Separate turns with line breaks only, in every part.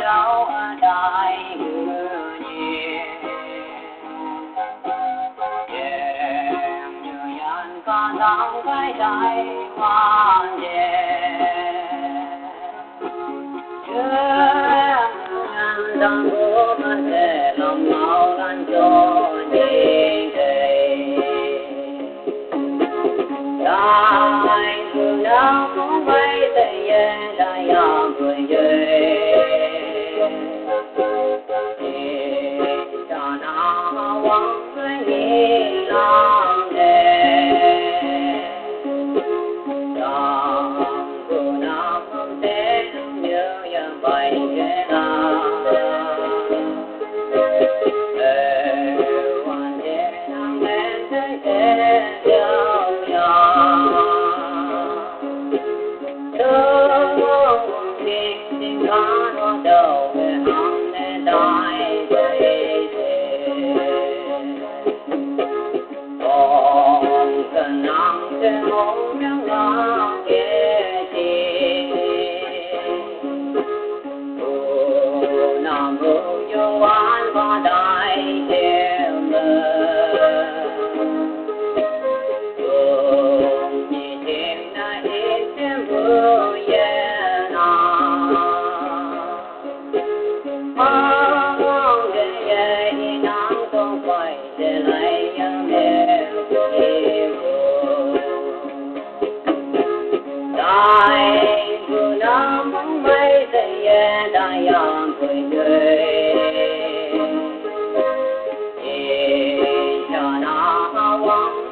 cháu đại ngư nhẹ như yan ca đang cái đại hoàn nhẹ đang có mà sẽ lòng mau gan cho đi đây đại ngư nào cũng bay tới yên đại am vui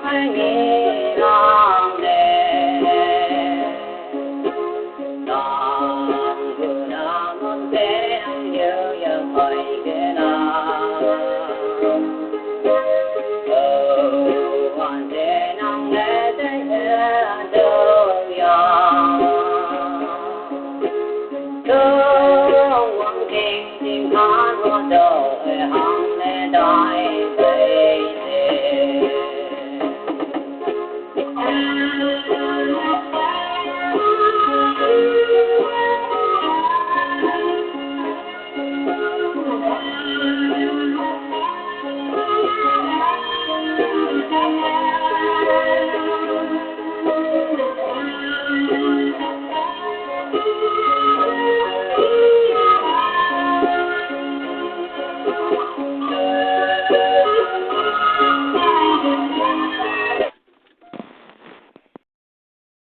Hãy subscribe cho kênh Ghiền Mì Gõ để không bỏ lỡ